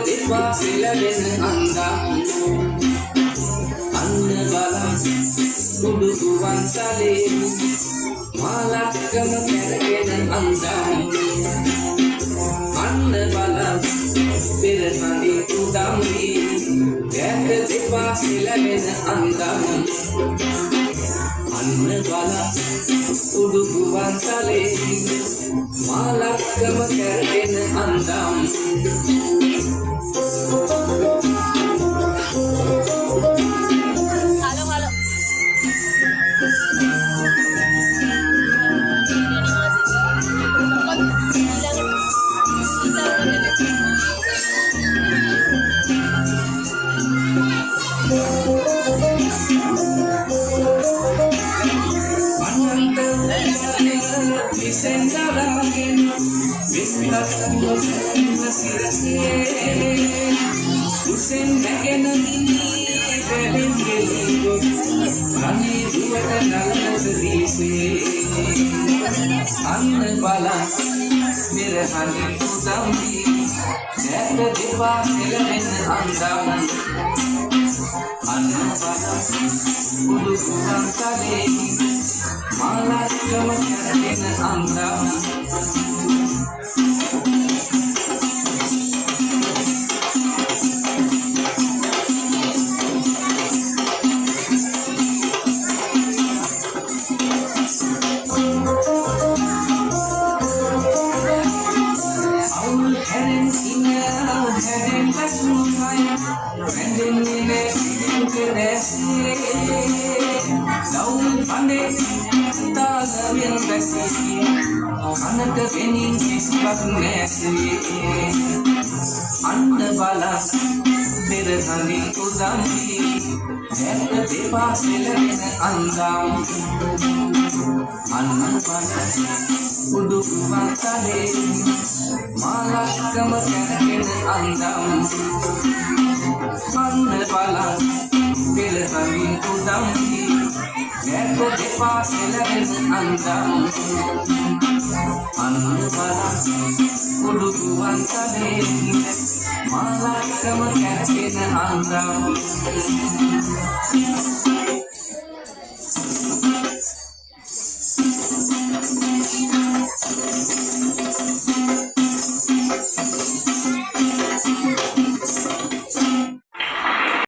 දෙපා පෙළවෙන අන්දම් අන්න බලන් කුඩු ගුවන්තලේ මාලක්කම කැරගෙන අන්දම් අන්න බලන් පෙරහඳින් උදම් වී දෙපා පෙළවෙන අන්දම් අන්න බලන් කුඩු ගුවන්තලේ මාලක්කම කැරගෙන අන්දම් අන්න බලන් පෙරහඳින් උදම් වී දෙපා පෙළවෙන අන්දම් අන්න බලන් කුඩු ගුවන්තලේ මාලක්කම කැරගෙන අන්දම් අනක වෙනින් කිසිවක් නැසී අන්න බලන් පෙරහඳින් උදම් වී දෙපා පෙළවෙන අන්දම් අන්න බලන් කුඩු ගුවන්තලේ මාලක්කම කැරගෙන අන්දම් අන්න බලන් පෙරහඳින් උදම් වී දෙපා පෙළවෙන අන්දම් අන්න බලන් කුඩු ගුවන්තලේ මාලක්කම කැරගෙන අන්දම්